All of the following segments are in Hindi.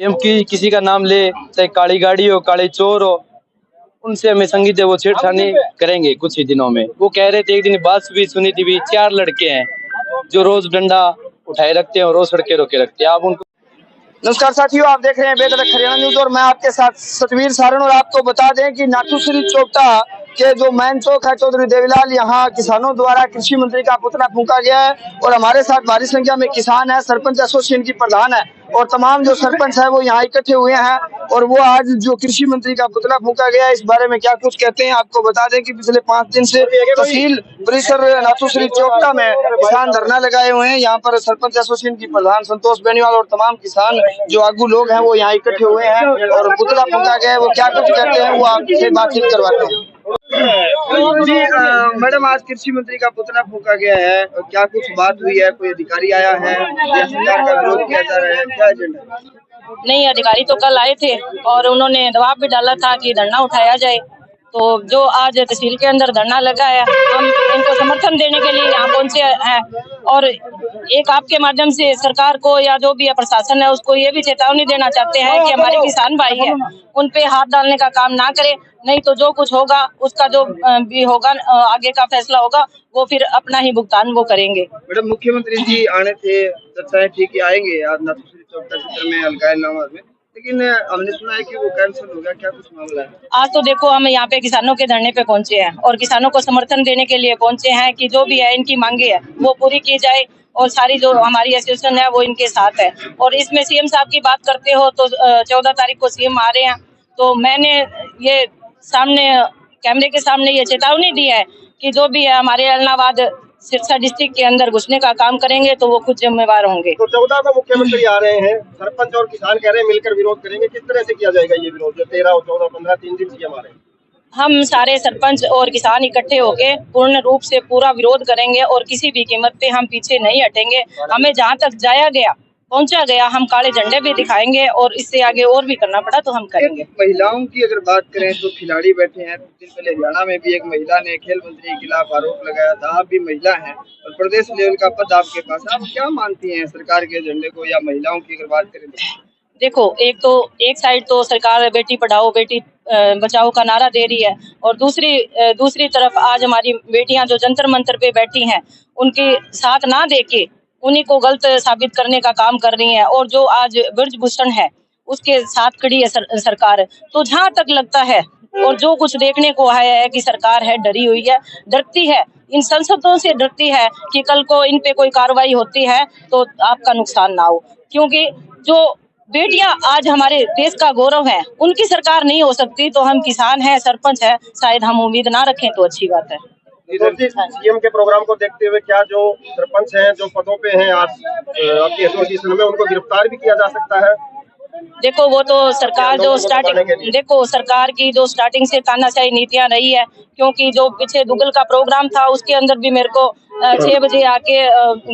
हम किसी का नाम ले, चाहे काली गाड़ी हो, काले चोर हो, उनसे हमें संगीत है वो छेड़छाड़ी करेंगे कुछ ही दिनों में। वो कह रहे थे, एक दिन बात भी सुनी थी भी, 4 लड़के हैं जो रोज डंडा उठाए रखते हैं और रोज सड़के रोके रखते हैं। आप उनको नमस्कार साथियों, आप देख रहे हैं बेतरक हरियाणा न्यूज और मैं आपके साथ सतवीर सारण। और आपको बता दें कि नाथूश्री चोपटा के जो मैन चौक है चौधरी देवीलाल, यहाँ किसानों द्वारा कृषि मंत्री का पुतला फूंका गया है और हमारे साथ भारी संख्या में किसान है, सरपंच एसोसिएशन की प्रधान है और तमाम जो सरपंच है वो यहाँ इकट्ठे हुए हैं और वो आज जो कृषि मंत्री का पुतला फूंका गया है इस बारे में क्या कुछ कहते हैं। आपको बता दें कि पिछले 5 दिन से तहसील परिसर नाथूश्री चोपटा में किसान धरना लगाए हुए हैं। यहाँ पर सरपंच एसोसिएशन की प्रधान संतोष बेनीवाल और तमाम किसान जो आगू लोग हैं वो यहाँ इकट्ठे हुए हैं और पुतला फूंका गया है। वो क्या कुछ कहते हैं वो आपसे बातचीत करवाते हैं। जी मैडम, आज कृषि मंत्री का पुतला फूंका गया है, क्या कुछ बात हुई है? कोई अधिकारी आया है या सरकार का विरोध किया जा रहा है, क्या एजेंडा? नहीं, अधिकारी तो कल आए थे और उन्होंने दबाव भी डाला था कि धरना उठाया जाए। तो जो आज तहसील के अंदर धरना लगा है, हम इनको समर्थन देने के लिए यहाँ पहुंचे हैं और एक आपके माध्यम से सरकार को या जो भी प्रशासन है उसको ये भी चेतावनी देना चाहते हैं कि हमारे किसान भाई है उन पे हाथ डालने का काम ना करें, नहीं तो जो कुछ होगा उसका जो भी होगा आगे का फैसला होगा वो फिर अपना ही भुगतान वो करेंगे। मैडम, मुख्यमंत्री जी आने थे, चर्चाएं ठीक है आएंगे आज नाथूश्री चोपटा क्षेत्र में अलगायनामा में, लेकिन हमने सुना है कि वो कैंसिल हो गया, क्या कुछ मामला है? आज तो देखो हम यहाँ पे किसानों के धरने पे पहुंचे हैं और किसानों को समर्थन देने के लिए पहुंचे हैं कि जो भी है इनकी मांगे है वो पूरी की जाए और सारी जो हमारी एसोसिएशन है वो इनके साथ है। और इसमें सीएम साहब की बात करते हो तो 14 तारीख को सीएम आ रहे हैं, तो मैंने ये सामने कैमरे के सामने ये चेतावनी दी है कि जो भी है हमारे अलनाबाद सिरसा डिस्ट्रिक्ट के अंदर घुसने का काम करेंगे तो वो खुद जिम्मेवार होंगे। तो 14 को मुख्यमंत्री आ रहे हैं, सरपंच और किसान कह रहे हैं मिलकर विरोध करेंगे, किस तरह से किया जाएगा ये विरोध जो 13 और 14 15 3 दिन से हमारे? हम सारे सरपंच और किसान इकट्ठे होके पूर्ण रूप से पूरा विरोध करेंगे और किसी भी कीमत पे हम पीछे नहीं हटेंगे। हमें जहाँ तक जाया गया पहुंचा गया, हम काले झंडे भी दिखाएंगे और इससे आगे और भी करना पड़ा तो हम करेंगे। महिलाओं की अगर बात करें तो खिलाड़ी बैठे हैं, कुछ दिन पहले हरियाणा में भी एक महिला ने खेल मंत्री के खिलाफ आरोप लगाया था, आप भी महिला हैं और प्रदेश लेवल का पद आपके पास, आप क्या मानती हैं सरकार के एजेंडे को या महिलाओं की अगर बात करें? देखो, एक साइड तो सरकार बेटी पढ़ाओ बेटी बचाओ का नारा दे रही है और दूसरी तरफ आज हमारी बेटियां जो जंतर मंतर पे बैठी हैं उनके साथ ना देके उन्हीं को गलत साबित करने का काम कर रही है और जो आज ब्रजभूषण है उसके साथ खड़ी है सरकार। तो जहाँ तक लगता है और जो कुछ देखने को आया है कि सरकार है डरी हुई है, डरती है, इन संसदों से डरती है कि कल को इन पे कोई कार्रवाई होती है तो आपका नुकसान ना हो, क्योंकि जो बेटियां आज हमारे देश का गौरव है उनकी सरकार नहीं हो सकती। तो हम किसान हैं, सरपंच है, शायद हम उम्मीद ना रखें तो अच्छी बात है। सीएम के प्रोग्राम को देखते हुए क्या जो सरपंच हैं जो पदों पे हैं आज आपकी एसोसिएशन में उनको गिरफ्तार भी किया जा सकता है? देखो वो तो सरकार सरकार की जो स्टार्टिंग से तानाशाही नीतियां रही है, क्योंकि जो पीछे गूगल का प्रोग्राम था उसके अंदर भी मेरे को 6 बजे आके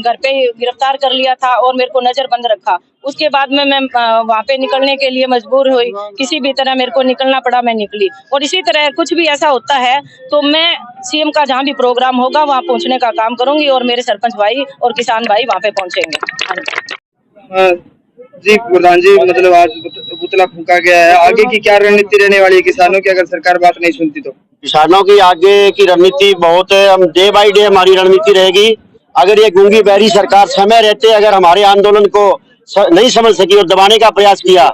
घर पे गिरफ्तार कर लिया था और मेरे को नजरबंद रखा। उसके बाद में मैं वहाँ पे निकलने के लिए मजबूर हुई, किसी भी तरह मेरे को निकलना पड़ा, मैं निकली। और इसी तरह कुछ भी ऐसा होता है तो मैं सीएम का जहाँ भी प्रोग्राम होगा वहाँ पहुँचने का काम करूंगी और मेरे सरपंच भाई और किसान भाई वहाँ पे पहुँचेंगे। जी प्रधान जी, मतलब आज पुतला फूंका गया है, आगे की क्या रणनीति रहने वाली है किसानों की अगर सरकार बात नहीं सुनती तो? किसानों की आगे की रणनीति बहुत हम डे बाई डे हमारी रणनीति रहेगी। अगर ये गूंगी बहरी सरकार समय रहते अगर हमारे आंदोलन को नहीं समझ सकी और दबाने का प्रयास किया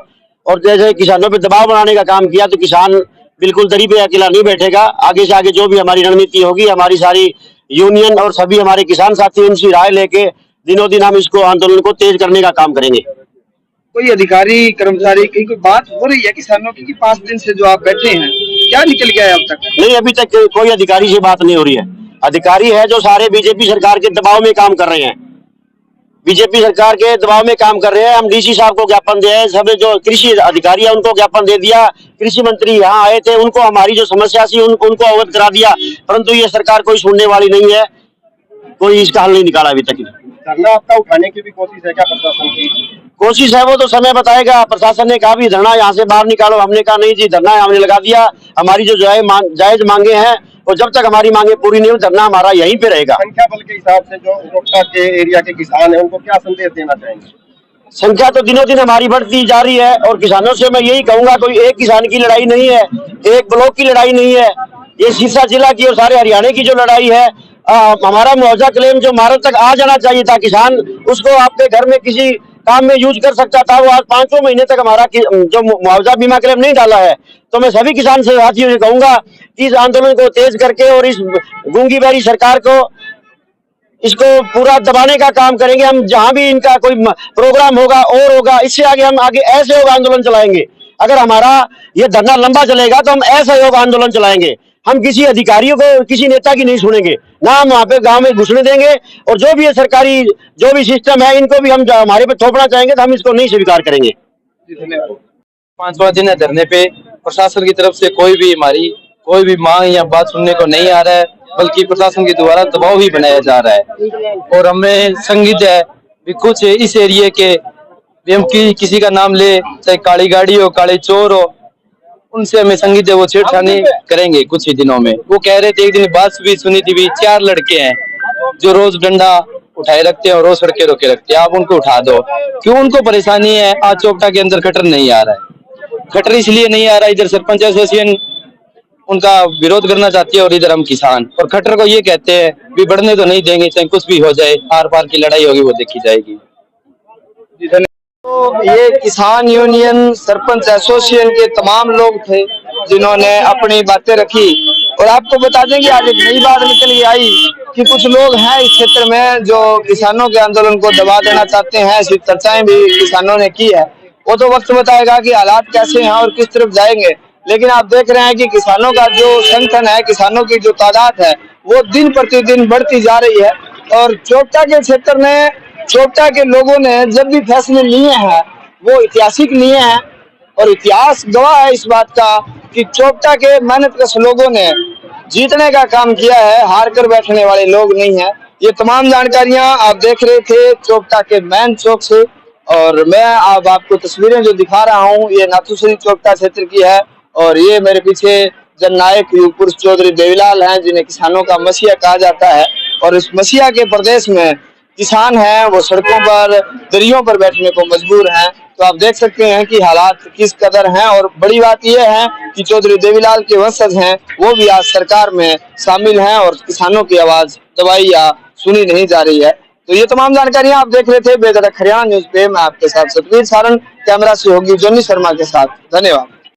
और जैसे किसानों पे दबाव बनाने का काम किया तो किसान बिल्कुल दरी पे अकेला नहीं बैठेगा। आगे से आगे जो भी हमारी रणनीति होगी, हमारी सारी यूनियन और सभी हमारे किसान साथी उनकी राय लेके दिनों दिन हम इसको आंदोलन को तेज करने का काम करेंगे। कोई अधिकारी कर्मचारी की कोई बात हो रही है किसानों की 5 दिन से जो आप बैठे हैं, क्या निकल गया है अब तक? नहीं, अभी तक कोई अधिकारी से बात नहीं हो रही है। अधिकारी है जो सारे बीजेपी सरकार के दबाव में काम कर रहे हैं, बीजेपी सरकार के दबाव में काम कर रहे हैं। हम डीसी साहब को ज्ञापन दिया, सब जो कृषि अधिकारी है उनको ज्ञापन दे दिया, कृषि मंत्री यहाँ आए थे उनको हमारी जो समस्या थी उनको अवगत करा दिया, परंतु ये सरकार कोई सुनने वाली नहीं है, कोई इसका हल नहीं निकाला अभी तक। धरना आपका उठाने की भी कोशिश है क्या प्रशासन की? कोशिश है वो तो समय बताएगा। प्रशासन ने कहा भी धरना यहाँ से बाहर निकालो, हमने कहा नहीं जी, धरना हमने लगा दिया। हमारी जो जायज मांगे हैं और जब तक हमारी मांगे पूरी नहीं हुई धरना हमारा यहीं पे रहेगा। संख्या बल के हिसाब से जो चोपटा के एरिया के किसान हैं उनको क्या संदेश देना चाहेंगे? संख्या तो दिनों दिन हमारी बढ़ती जा रही है। और किसानों से मैं यही कहूंगा, कोई एक किसान की लड़ाई नहीं है, एक ब्लॉक की लड़ाई नहीं है, ये सिरसा जिला की और सारे हरियाणा की जो लड़ाई है। हमारा मुआवजा क्लेम जो मार्च तक आ जाना चाहिए था, किसान उसको आपके घर में किसी काम में यूज कर सकता था, वो आज 5 महीने तक हमारा जो मुआवजा बीमा क्लेम नहीं डाला है। तो मैं सभी किसान से साथियों से कहूंगा कि इस आंदोलन को तेज करके और इस गूंगी बैरी सरकार को इसको पूरा दबाने का काम करेंगे। हम जहां भी इनका कोई प्रोग्राम होगा और होगा, इससे आगे हम आगे असहयोग आंदोलन चलाएंगे। अगर हमारा ये धरना लंबा चलेगा तो हम असहयोग आंदोलन चलाएंगे। हम किसी अधिकारियों को, किसी नेता की नहीं सुनेंगे, ना हम वहां पे गांव में घुसने देंगे। और जो भी ये सरकारी जो भी सिस्टम है, इनको भी हम हमारे पे थोपना चाहेंगे तो हम इसको नहीं स्वीकार करेंगे। 5वां दिन है धरने पे। प्रशासन की तरफ से कोई भी हमारी कोई भी मांग या बात सुनने को नहीं आ रहा है, बल्कि प्रशासन के द्वारा दबाव ही बनाया जा रहा है। और हमें संदिग्ध है भी कुछ इस एरिया के भी हम किसी का नाम ले, चाहे काली गाड़ी हो, काले चोर हो, उनसे हमें संदिग्ध है वो छेड़छाड़ी करेंगे कुछ ही दिनों में। वो कह रहे थे, एक दिन बात भी सुनी थी भी 4 लड़के हैं जो रोज डंडा उठाए रखते हैं और रोज सड़के रोके रखते हैं, आप उनको उठा दो। क्यों उनको परेशानी है? आज चोपटा के अंदर खटर नहीं आ रहा है। खटर इसलिए नहीं आ रहा, इधर सरपंच एसोसिएशन उनका विरोध करना चाहती है और इधर हम किसान। और खट्टर को ये कहते हैं भी बढ़ने तो नहीं देंगे, चाहे कुछ भी हो जाए, आर पार की लड़ाई होगी वो देखी जाएगी। तो ये किसान यूनियन, सरपंच एसोसिएशन के तमाम लोग थे जिन्होंने अपनी बातें रखी। और आपको बता दें कि आज एक नई बात निकल के आई कि कुछ लोग हैं इस क्षेत्र में जो किसानों के आंदोलन को दबा देना चाहते हैं। ऐसी चर्चाएं भी किसानों ने की है। वो तो वक्त बताएगा कि हालात कैसे हैं और किस तरफ जाएंगे। लेकिन आप देख रहे हैं कि किसानों का जो संगठन है, किसानों की जो तादाद है, वो दिन प्रतिदिन बढ़ती जा रही है। और चोपटा के क्षेत्र में, चोपटा के लोगों ने जब भी फैसले लिए हैं वो ऐतिहासिक लिए हैं। और इतिहास गवाह है इस बात का कि चोपटा के मेहनतकश लोगों ने जीतने का काम किया है, हार कर बैठने वाले लोग नहीं है। ये तमाम जानकारियां आप देख रहे थे चोपटा के मेन चौक से। और मैं अब आपको तस्वीरें जो दिखा रहा हूं, ये नाथूश्री चोपटा क्षेत्र की है। और ये मेरे पीछे जननायक युग पुरुष चौधरी देवीलाल हैं, जिन्हें किसानों का मसीहा कहा जाता है। और इस मसीहा के प्रदेश में किसान हैं वो सड़कों पर, दरियों पर बैठने को मजबूर हैं। तो आप देख सकते हैं कि हालात किस कदर हैं। और बड़ी बात यह है कि चौधरी देवीलाल के वंशज हैं वो भी आज सरकार में शामिल हैं और किसानों की आवाज दबाई या सुनी नहीं जा रही है। तो ये तमाम जानकारियां आप देख रहे थे बेधड़क हरियाणा न्यूज पे। मैं आपके साथ सतवीर सारण, कैमरा से होगी जोनी शर्मा के साथ। धन्यवाद।